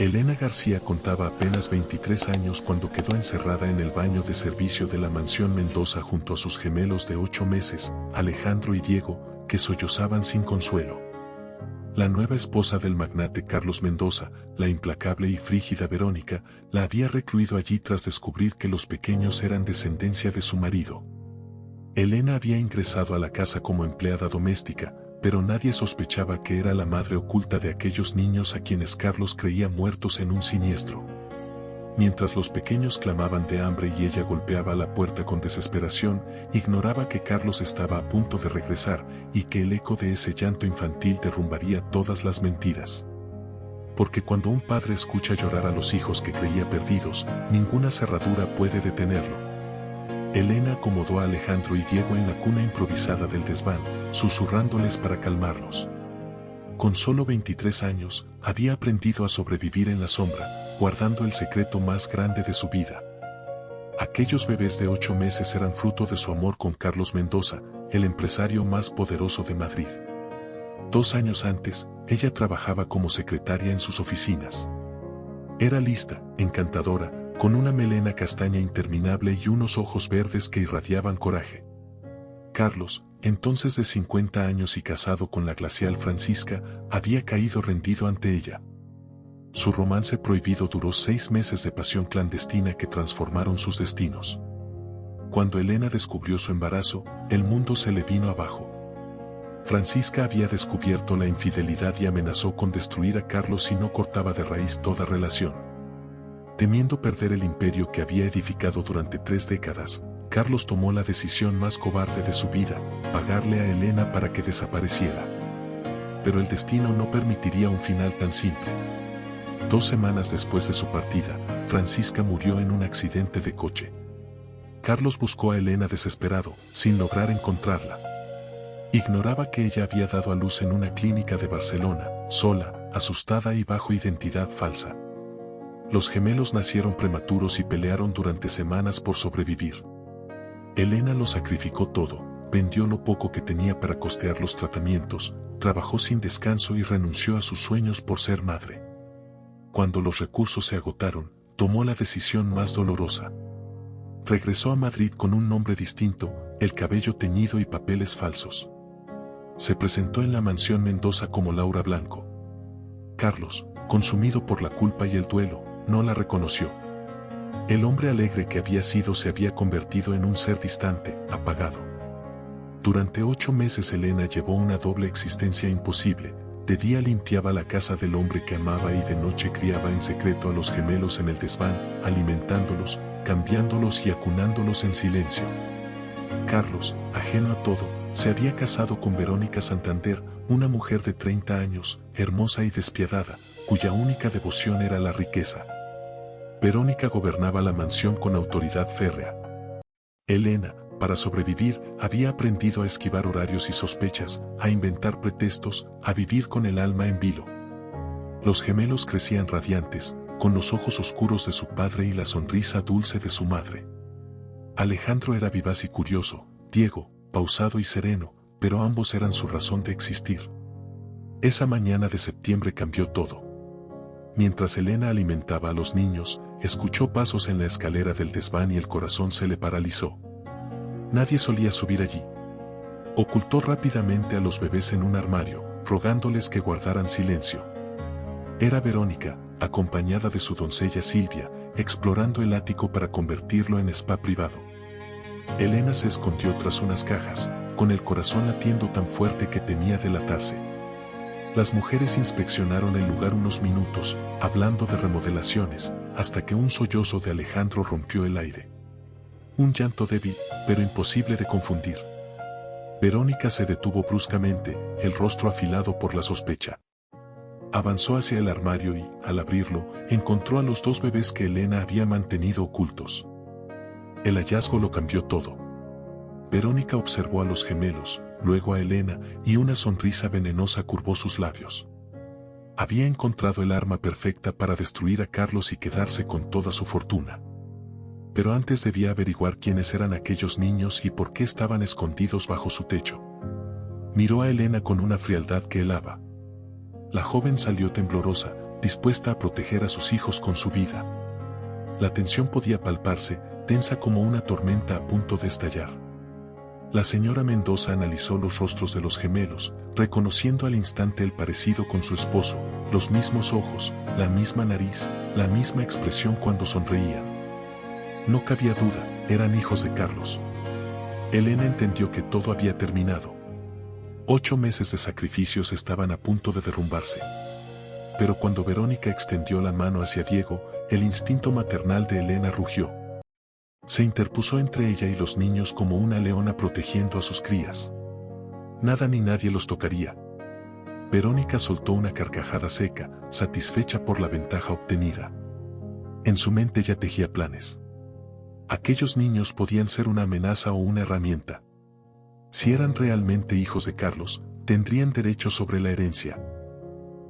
Elena García contaba apenas 23 años cuando quedó encerrada en el baño de servicio de la mansión Mendoza junto a sus gemelos de 8 meses, Alejandro y Diego, que sollozaban sin consuelo. La nueva esposa del magnate Carlos Mendoza, la implacable y frígida Verónica, la había recluido allí tras descubrir que los pequeños eran descendencia de su marido. Elena había ingresado a la casa como empleada doméstica, pero nadie sospechaba que era la madre oculta de aquellos niños a quienes Carlos creía muertos en un siniestro. Mientras los pequeños clamaban de hambre y ella golpeaba la puerta con desesperación, ignoraba que Carlos estaba a punto de regresar y que el eco de ese llanto infantil derrumbaría todas las mentiras. Porque cuando un padre escucha llorar a los hijos que creía perdidos, ninguna cerradura puede detenerlo. Elena acomodó a Alejandro y Diego en la cuna improvisada del desván, susurrándoles para calmarlos. Con solo 23 años, había aprendido a sobrevivir en la sombra, guardando el secreto más grande de su vida. Aquellos bebés de 8 meses eran fruto de su amor con Carlos Mendoza, el empresario más poderoso de Madrid. 2 años antes, ella trabajaba como secretaria en sus oficinas. Era lista, encantadora, con una melena castaña interminable y unos ojos verdes que irradiaban coraje. Carlos, entonces de 50 años y casado con la glacial Francisca, había caído rendido ante ella. Su romance prohibido duró 6 meses de pasión clandestina que transformaron sus destinos. Cuando Elena descubrió su embarazo, el mundo se le vino abajo. Francisca había descubierto la infidelidad y amenazó con destruir a Carlos si no cortaba de raíz toda relación. Temiendo perder el imperio que había edificado durante 3 décadas, Carlos tomó la decisión más cobarde de su vida, pagarle a Elena para que desapareciera. Pero el destino no permitiría un final tan simple. 2 semanas después de su partida, Francisca murió en un accidente de coche. Carlos buscó a Elena desesperado, sin lograr encontrarla. Ignoraba que ella había dado a luz en una clínica de Barcelona, sola, asustada y bajo identidad falsa. Los gemelos nacieron prematuros y pelearon durante semanas por sobrevivir. Elena lo sacrificó todo, vendió lo poco que tenía para costear los tratamientos, trabajó sin descanso y renunció a sus sueños por ser madre. Cuando los recursos se agotaron, tomó la decisión más dolorosa. Regresó a Madrid con un nombre distinto, el cabello teñido y papeles falsos. Se presentó en la mansión Mendoza como Laura Blanco. Carlos, consumido por la culpa y el duelo, no la reconoció. El hombre alegre que había sido se había convertido en un ser distante, apagado. Durante 8 meses Elena llevó una doble existencia imposible. De día limpiaba la casa del hombre que amaba y de noche criaba en secreto a los gemelos en el desván, alimentándolos, cambiándolos y acunándolos en silencio. Carlos, ajeno a todo, se había casado con Verónica Santander, una mujer de 30 años, hermosa y despiadada, cuya única devoción era la riqueza. Verónica gobernaba la mansión con autoridad férrea. Elena, para sobrevivir, había aprendido a esquivar horarios y sospechas, a inventar pretextos, a vivir con el alma en vilo. Los gemelos crecían radiantes, con los ojos oscuros de su padre y la sonrisa dulce de su madre. Alejandro era vivaz y curioso, Diego, pausado y sereno, pero ambos eran su razón de existir. Esa mañana de septiembre cambió todo. Mientras Elena alimentaba a los niños, escuchó pasos en la escalera del desván y el corazón se le paralizó. Nadie solía subir allí. Ocultó rápidamente a los bebés en un armario, rogándoles que guardaran silencio. Era Verónica, acompañada de su doncella Silvia, explorando el ático para convertirlo en spa privado. Elena se escondió tras unas cajas, con el corazón latiendo tan fuerte que temía delatarse. Las mujeres inspeccionaron el lugar unos minutos, hablando de remodelaciones, hasta que un sollozo de Alejandro rompió el aire. Un llanto débil, pero imposible de confundir. Verónica se detuvo bruscamente, el rostro afilado por la sospecha. Avanzó hacia el armario y, al abrirlo, encontró a los 2 bebés que Elena había mantenido ocultos. El hallazgo lo cambió todo. Verónica observó a los gemelos, luego a Elena, y una sonrisa venenosa curvó sus labios. Había encontrado el arma perfecta para destruir a Carlos y quedarse con toda su fortuna. Pero antes debía averiguar quiénes eran aquellos niños y por qué estaban escondidos bajo su techo. Miró a Elena con una frialdad que helaba. La joven salió temblorosa, dispuesta a proteger a sus hijos con su vida. La tensión podía palparse, tensa como una tormenta a punto de estallar. La señora Mendoza analizó los rostros de los gemelos, reconociendo al instante el parecido con su esposo, los mismos ojos, la misma nariz, la misma expresión cuando sonreían. No cabía duda, eran hijos de Carlos. Elena entendió que todo había terminado. 8 meses de sacrificios estaban a punto de derrumbarse. Pero cuando Verónica extendió la mano hacia Diego, el instinto maternal de Elena rugió. Se interpuso entre ella y los niños como una leona protegiendo a sus crías. Nada ni nadie los tocaría. Verónica soltó una carcajada seca, satisfecha por la ventaja obtenida. En su mente ya tejía planes. Aquellos niños podían ser una amenaza o una herramienta. Si eran realmente hijos de Carlos, tendrían derecho sobre la herencia.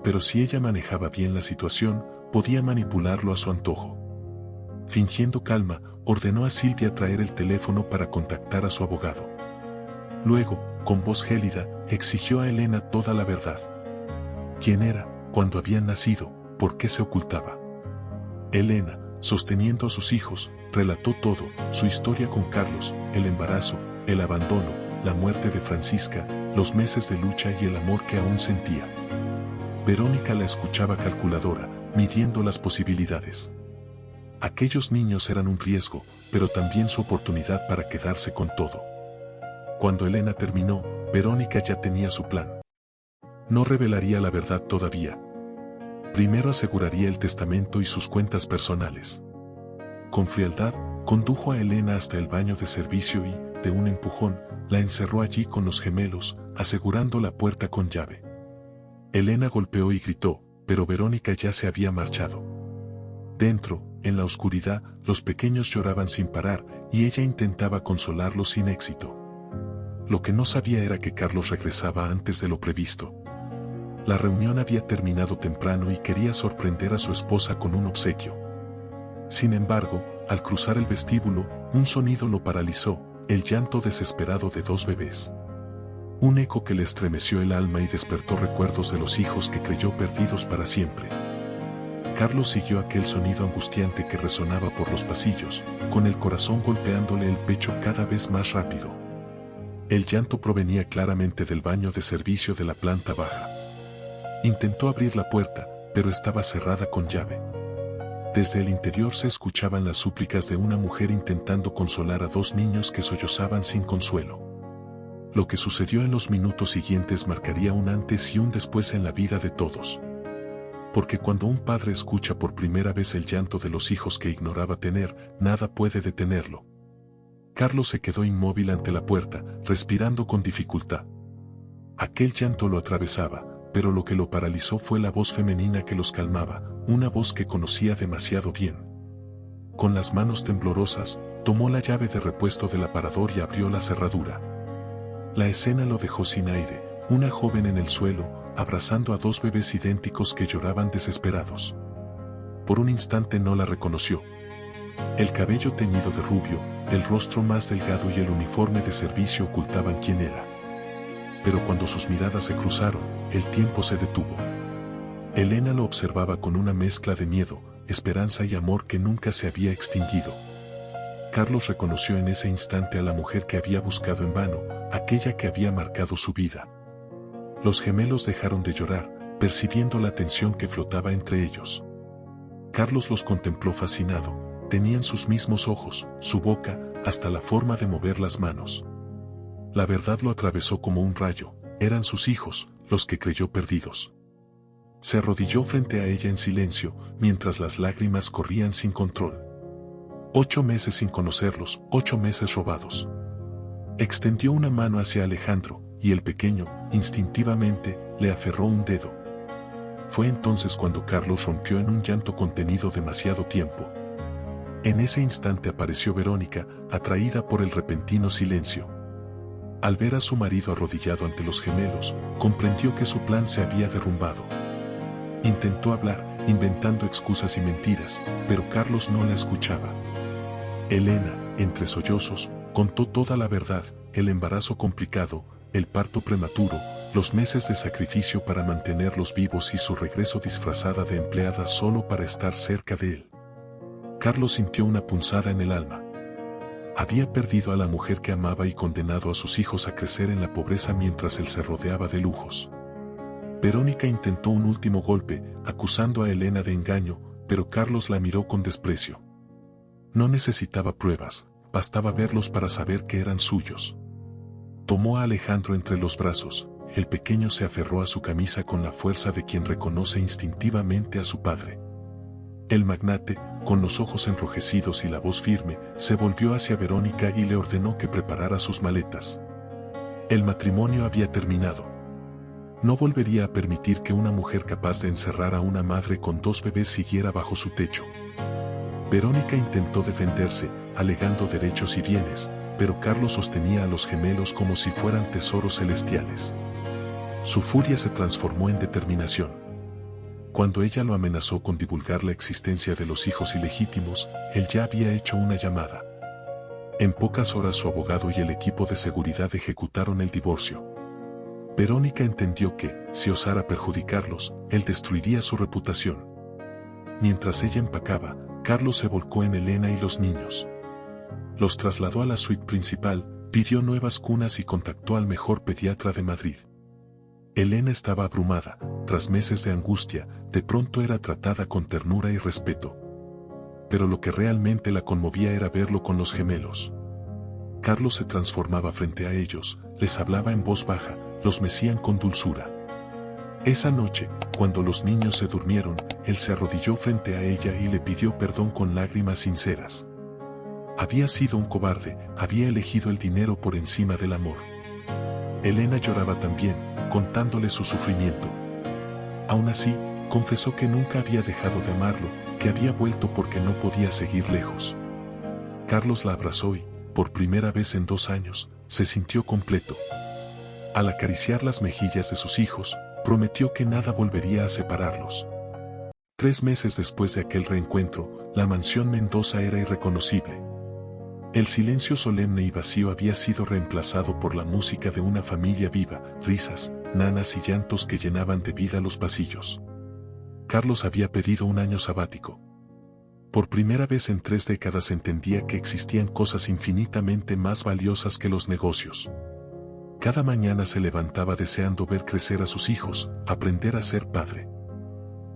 Pero si ella manejaba bien la situación, podía manipularlo a su antojo. Fingiendo calma, ordenó a Silvia traer el teléfono para contactar a su abogado. Luego, con voz gélida, exigió a Elena toda la verdad. ¿Quién era? ¿Cuándo habían nacido? ¿Por qué se ocultaba? Elena, sosteniendo a sus hijos, relató todo, su historia con Carlos, el embarazo, el abandono, la muerte de Francisca, los meses de lucha y el amor que aún sentía. Verónica la escuchaba calculadora, midiendo las posibilidades. Aquellos niños eran un riesgo, pero también su oportunidad para quedarse con todo. Cuando Elena terminó, Verónica ya tenía su plan. No revelaría la verdad todavía. Primero aseguraría el testamento y sus cuentas personales. Con frialdad, condujo a Elena hasta el baño de servicio y, de un empujón, la encerró allí con los gemelos, asegurando la puerta con llave. Elena golpeó y gritó, pero Verónica ya se había marchado. Dentro, en la oscuridad, los pequeños lloraban sin parar, y ella intentaba consolarlos sin éxito. Lo que no sabía era que Carlos regresaba antes de lo previsto. La reunión había terminado temprano y quería sorprender a su esposa con un obsequio. Sin embargo, al cruzar el vestíbulo, un sonido lo paralizó, el llanto desesperado de 2 bebés. Un eco que le estremeció el alma y despertó recuerdos de los hijos que creyó perdidos para siempre. Carlos siguió aquel sonido angustiante que resonaba por los pasillos, con el corazón golpeándole el pecho cada vez más rápido. El llanto provenía claramente del baño de servicio de la planta baja. Intentó abrir la puerta, pero estaba cerrada con llave. Desde el interior se escuchaban las súplicas de una mujer intentando consolar a 2 niños que sollozaban sin consuelo. Lo que sucedió en los minutos siguientes marcaría un antes y un después en la vida de todos. Porque cuando un padre escucha por primera vez el llanto de los hijos que ignoraba tener, nada puede detenerlo. Carlos se quedó inmóvil ante la puerta, respirando con dificultad. Aquel llanto lo atravesaba, pero lo que lo paralizó fue la voz femenina que los calmaba, una voz que conocía demasiado bien. Con las manos temblorosas, tomó la llave de repuesto del aparador y abrió la cerradura. La escena lo dejó sin aire, una joven en el suelo, abrazando a 2 bebés idénticos que lloraban desesperados. Por un instante no la reconoció. El cabello teñido de rubio, el rostro más delgado y el uniforme de servicio ocultaban quién era. Pero cuando sus miradas se cruzaron, el tiempo se detuvo. Elena lo observaba con una mezcla de miedo, esperanza y amor que nunca se había extinguido. Carlos reconoció en ese instante a la mujer que había buscado en vano, aquella que había marcado su vida. Los gemelos dejaron de llorar, percibiendo la tensión que flotaba entre ellos. Carlos los contempló fascinado, tenían sus mismos ojos, su boca, hasta la forma de mover las manos. La verdad lo atravesó como un rayo, eran sus hijos, los que creyó perdidos. Se arrodilló frente a ella en silencio, mientras las lágrimas corrían sin control. 8 meses sin conocerlos, 8 meses robados. Extendió una mano hacia Alejandro, y el pequeño, instintivamente, le aferró un dedo. Fue entonces cuando Carlos rompió en un llanto contenido demasiado tiempo. En ese instante apareció Verónica, atraída por el repentino silencio. Al ver a su marido arrodillado ante los gemelos, comprendió que su plan se había derrumbado. Intentó hablar, inventando excusas y mentiras, pero Carlos no la escuchaba. Elena, entre sollozos, contó toda la verdad, el embarazo complicado, el parto prematuro, los meses de sacrificio para mantenerlos vivos y su regreso disfrazada de empleada solo para estar cerca de él. Carlos sintió una punzada en el alma. Había perdido a la mujer que amaba y condenado a sus hijos a crecer en la pobreza mientras él se rodeaba de lujos. Verónica intentó un último golpe, acusando a Elena de engaño, pero Carlos la miró con desprecio. No necesitaba pruebas, bastaba verlos para saber que eran suyos. Tomó a Alejandro entre los brazos, el pequeño se aferró a su camisa con la fuerza de quien reconoce instintivamente a su padre. El magnate, con los ojos enrojecidos y la voz firme, se volvió hacia Verónica y le ordenó que preparara sus maletas. El matrimonio había terminado. No volvería a permitir que una mujer capaz de encerrar a una madre con 2 bebés siguiera bajo su techo. Verónica intentó defenderse, alegando derechos y bienes, pero Carlos sostenía a los gemelos como si fueran tesoros celestiales. Su furia se transformó en determinación. Cuando ella lo amenazó con divulgar la existencia de los hijos ilegítimos, él ya había hecho una llamada. En pocas horas su abogado y el equipo de seguridad ejecutaron el divorcio. Verónica entendió que, si osara perjudicarlos, él destruiría su reputación. Mientras ella empacaba, Carlos se volcó en Elena y los niños. Los trasladó a la suite principal, pidió nuevas cunas y contactó al mejor pediatra de Madrid. Elena estaba abrumada, tras meses de angustia, de pronto era tratada con ternura y respeto. Pero lo que realmente la conmovía era verlo con los gemelos. Carlos se transformaba frente a ellos, les hablaba en voz baja, los mecían con dulzura. Esa noche, cuando los niños se durmieron, él se arrodilló frente a ella y le pidió perdón con lágrimas sinceras. Había sido un cobarde, había elegido el dinero por encima del amor. Elena lloraba también, contándole su sufrimiento. Aún así, confesó que nunca había dejado de amarlo, que había vuelto porque no podía seguir lejos. Carlos la abrazó y, por primera vez en 2 años, se sintió completo. Al acariciar las mejillas de sus hijos, prometió que nada volvería a separarlos. 3 meses después de aquel reencuentro, la mansión Mendoza era irreconocible. El silencio solemne y vacío había sido reemplazado por la música de una familia viva, risas, nanas y llantos que llenaban de vida los pasillos. Carlos había pedido un año sabático. Por primera vez en 3 décadas entendía que existían cosas infinitamente más valiosas que los negocios. Cada mañana se levantaba deseando ver crecer a sus hijos, aprender a ser padre.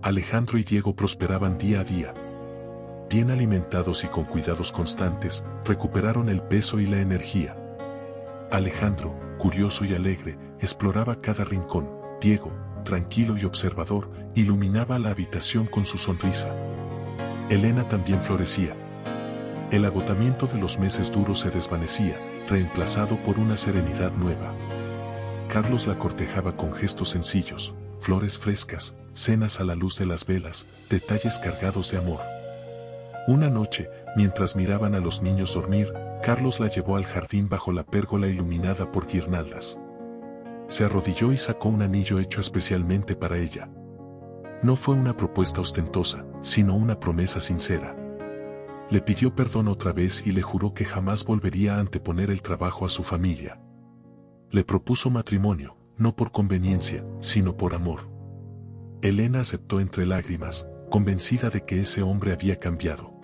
Alejandro y Diego prosperaban día a día. Bien alimentados y con cuidados constantes, recuperaron el peso y la energía. Alejandro, curioso y alegre, exploraba cada rincón. Diego, tranquilo y observador, iluminaba la habitación con su sonrisa. Elena también florecía. El agotamiento de los meses duros se desvanecía, reemplazado por una serenidad nueva. Carlos la cortejaba con gestos sencillos, flores frescas, cenas a la luz de las velas, detalles cargados de amor. Una noche, mientras miraban a los niños dormir, Carlos la llevó al jardín bajo la pérgola iluminada por guirnaldas. Se arrodilló y sacó un anillo hecho especialmente para ella. No fue una propuesta ostentosa, sino una promesa sincera. Le pidió perdón otra vez y le juró que jamás volvería a anteponer el trabajo a su familia. Le propuso matrimonio, no por conveniencia, sino por amor. Elena aceptó entre lágrimas, convencida de que ese hombre había cambiado.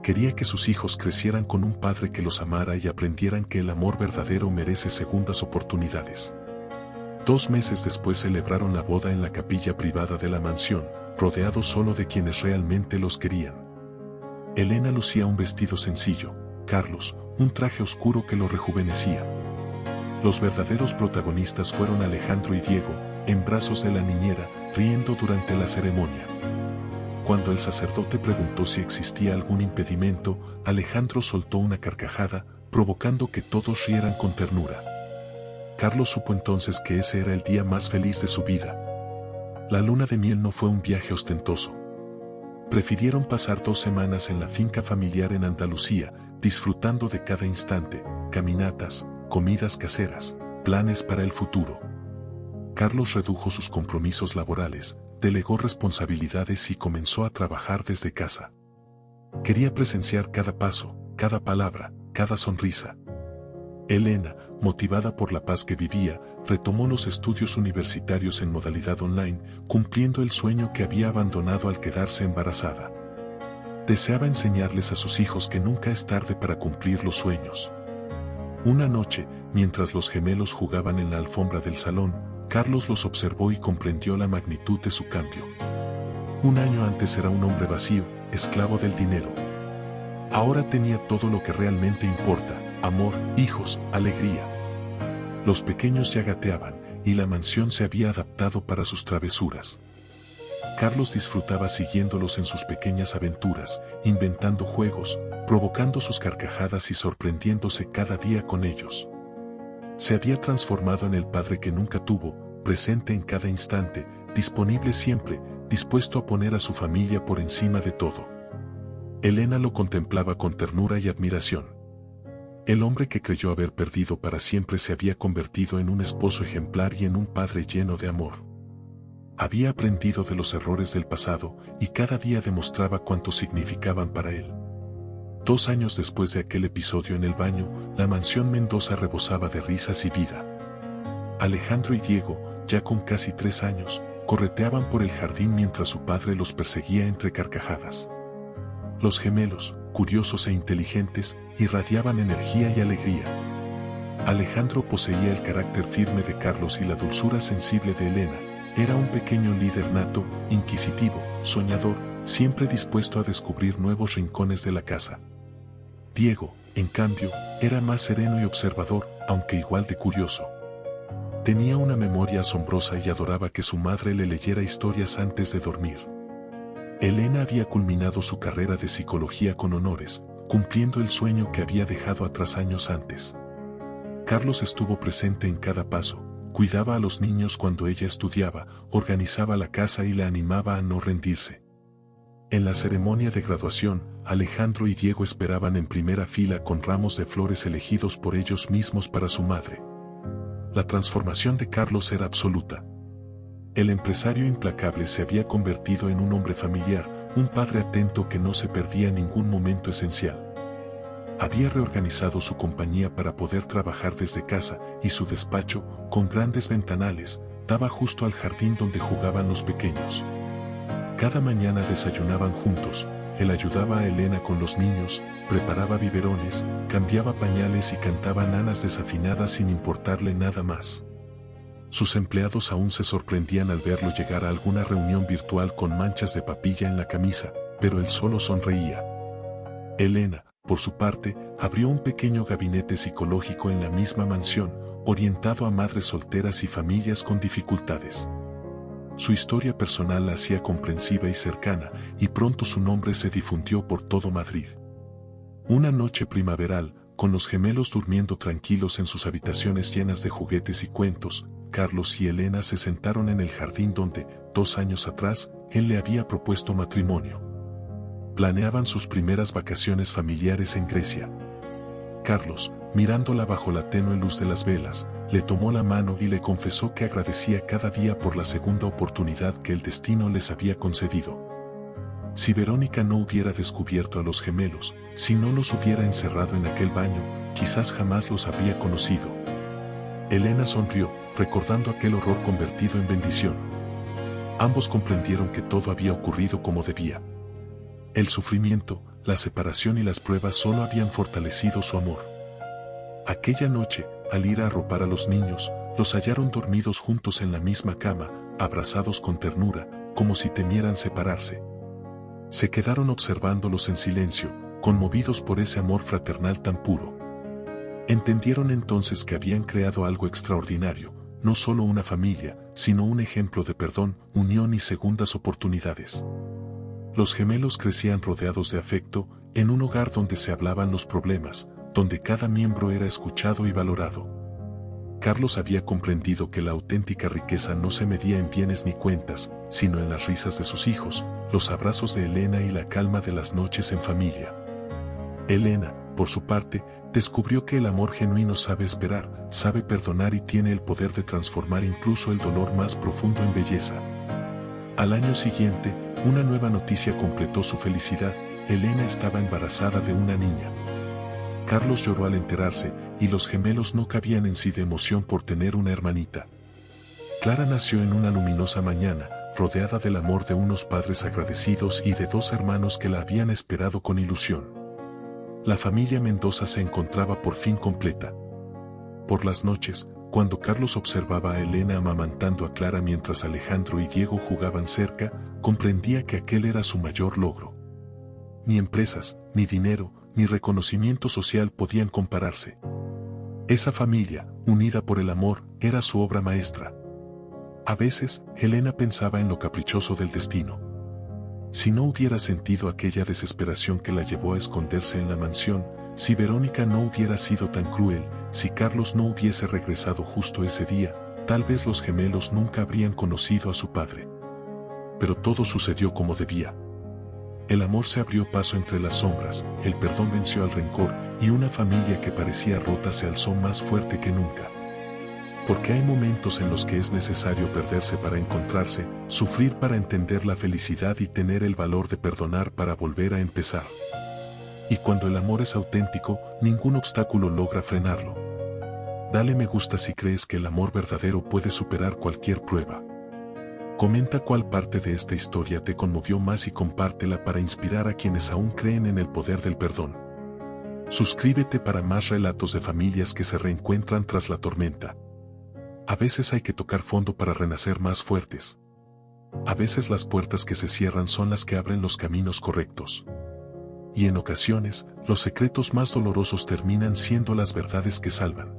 Quería que sus hijos crecieran con un padre que los amara y aprendieran que el amor verdadero merece segundas oportunidades. 2 meses después celebraron la boda en la capilla privada de la mansión, rodeados solo de quienes realmente los querían. Elena lucía un vestido sencillo, Carlos, un traje oscuro que lo rejuvenecía. Los verdaderos protagonistas fueron Alejandro y Diego, en brazos de la niñera, riendo durante la ceremonia. Cuando el sacerdote preguntó si existía algún impedimento, Alejandro soltó una carcajada, provocando que todos rieran con ternura. Carlos supo entonces que ese era el día más feliz de su vida. La luna de miel no fue un viaje ostentoso. Prefirieron pasar 2 semanas en la finca familiar en Andalucía, disfrutando de cada instante, caminatas, comidas caseras, planes para el futuro. Carlos redujo sus compromisos laborales, delegó responsabilidades y comenzó a trabajar desde casa. Quería presenciar cada paso, cada palabra, cada sonrisa. Elena, motivada por la paz que vivía, retomó los estudios universitarios en modalidad online, cumpliendo el sueño que había abandonado al quedarse embarazada. Deseaba enseñarles a sus hijos que nunca es tarde para cumplir los sueños. Una noche, mientras los gemelos jugaban en la alfombra del salón, Carlos los observó y comprendió la magnitud de su cambio. Un año antes era un hombre vacío, esclavo del dinero. Ahora tenía todo lo que realmente importa: amor, hijos, alegría. Los pequeños ya gateaban, y la mansión se había adaptado para sus travesuras. Carlos disfrutaba siguiéndolos en sus pequeñas aventuras, inventando juegos, provocando sus carcajadas y sorprendiéndose cada día con ellos. Se había transformado en el padre que nunca tuvo, presente en cada instante, disponible siempre, dispuesto a poner a su familia por encima de todo. Elena lo contemplaba con ternura y admiración. El hombre que creyó haber perdido para siempre se había convertido en un esposo ejemplar y en un padre lleno de amor. Había aprendido de los errores del pasado y cada día demostraba cuánto significaban para él. 2 años después de aquel episodio en el baño, la mansión Mendoza rebosaba de risas y vida. Alejandro y Diego, ya con casi 3 años, correteaban por el jardín mientras su padre los perseguía entre carcajadas. Los gemelos, curiosos e inteligentes, irradiaban energía y alegría. Alejandro poseía el carácter firme de Carlos y la dulzura sensible de Elena. Era un pequeño líder nato, inquisitivo, soñador, siempre dispuesto a descubrir nuevos rincones de la casa. Diego, en cambio, era más sereno y observador, aunque igual de curioso. Tenía una memoria asombrosa y adoraba que su madre le leyera historias antes de dormir. Elena había culminado su carrera de psicología con honores, cumpliendo el sueño que había dejado atrás años antes. Carlos estuvo presente en cada paso, cuidaba a los niños cuando ella estudiaba, organizaba la casa y la animaba a no rendirse. En la ceremonia de graduación, Alejandro y Diego esperaban en primera fila con ramos de flores elegidos por ellos mismos para su madre. La transformación de Carlos era absoluta. El empresario implacable se había convertido en un hombre familiar, un padre atento que no se perdía ningún momento esencial. Había reorganizado su compañía para poder trabajar desde casa, y su despacho, con grandes ventanales, daba justo al jardín donde jugaban los pequeños. Cada mañana desayunaban juntos, él ayudaba a Elena con los niños, preparaba biberones, cambiaba pañales y cantaba nanas desafinadas sin importarle nada más. Sus empleados aún se sorprendían al verlo llegar a alguna reunión virtual con manchas de papilla en la camisa, pero él solo sonreía. Elena, por su parte, abrió un pequeño gabinete psicológico en la misma mansión, orientado a madres solteras y familias con dificultades. Su historia personal la hacía comprensiva y cercana, y pronto su nombre se difundió por todo Madrid. Una noche primaveral, con los gemelos durmiendo tranquilos en sus habitaciones llenas de juguetes y cuentos, Carlos y Elena se sentaron en el jardín donde, 2 años atrás, él le había propuesto matrimonio. Planeaban sus primeras vacaciones familiares en Grecia. Carlos, mirándola bajo la tenue luz de las velas, le tomó la mano y le confesó que agradecía cada día por la segunda oportunidad que el destino les había concedido. Si Verónica no hubiera descubierto a los gemelos, si no los hubiera encerrado en aquel baño, quizás jamás los habría conocido. Elena sonrió, recordando aquel horror convertido en bendición. Ambos comprendieron que todo había ocurrido como debía. El sufrimiento, la separación y las pruebas solo habían fortalecido su amor. Aquella noche, al ir a arropar a los niños, los hallaron dormidos juntos en la misma cama, abrazados con ternura, como si temieran separarse. Se quedaron observándolos en silencio, conmovidos por ese amor fraternal tan puro. Entendieron entonces que habían creado algo extraordinario, no solo una familia, sino un ejemplo de perdón, unión y segundas oportunidades. Los gemelos crecían rodeados de afecto, en un hogar donde se hablaban los problemas, donde cada miembro era escuchado y valorado. Carlos había comprendido que la auténtica riqueza no se medía en bienes ni cuentas, sino en las risas de sus hijos, los abrazos de Elena y la calma de las noches en familia. Elena, por su parte, descubrió que el amor genuino sabe esperar, sabe perdonar y tiene el poder de transformar incluso el dolor más profundo en belleza. Al año siguiente, una nueva noticia completó su felicidad: Elena estaba embarazada de una niña. Carlos lloró al enterarse, y los gemelos no cabían en sí de emoción por tener una hermanita. Clara nació en una luminosa mañana, rodeada del amor de unos padres agradecidos y de dos hermanos que la habían esperado con ilusión. La familia Mendoza se encontraba por fin completa. Por las noches, cuando Carlos observaba a Elena amamantando a Clara mientras Alejandro y Diego jugaban cerca, comprendía que aquel era su mayor logro. Ni empresas, ni dinero, ni reconocimiento social podían compararse. Esa familia, unida por el amor, era su obra maestra. A veces, Elena pensaba en lo caprichoso del destino. Si no hubiera sentido aquella desesperación que la llevó a esconderse en la mansión, si Verónica no hubiera sido tan cruel, si Carlos no hubiese regresado justo ese día, tal vez los gemelos nunca habrían conocido a su padre. Pero todo sucedió como debía. El amor se abrió paso entre las sombras, el perdón venció al rencor, y una familia que parecía rota se alzó más fuerte que nunca. Porque hay momentos en los que es necesario perderse para encontrarse, sufrir para entender la felicidad y tener el valor de perdonar para volver a empezar. Y cuando el amor es auténtico, ningún obstáculo logra frenarlo. Dale me gusta si crees que el amor verdadero puede superar cualquier prueba. Comenta cuál parte de esta historia te conmovió más y compártela para inspirar a quienes aún creen en el poder del perdón. Suscríbete para más relatos de familias que se reencuentran tras la tormenta. A veces hay que tocar fondo para renacer más fuertes. A veces las puertas que se cierran son las que abren los caminos correctos. Y en ocasiones, los secretos más dolorosos terminan siendo las verdades que salvan.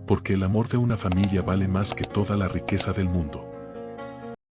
Porque el amor de una familia vale más que toda la riqueza del mundo.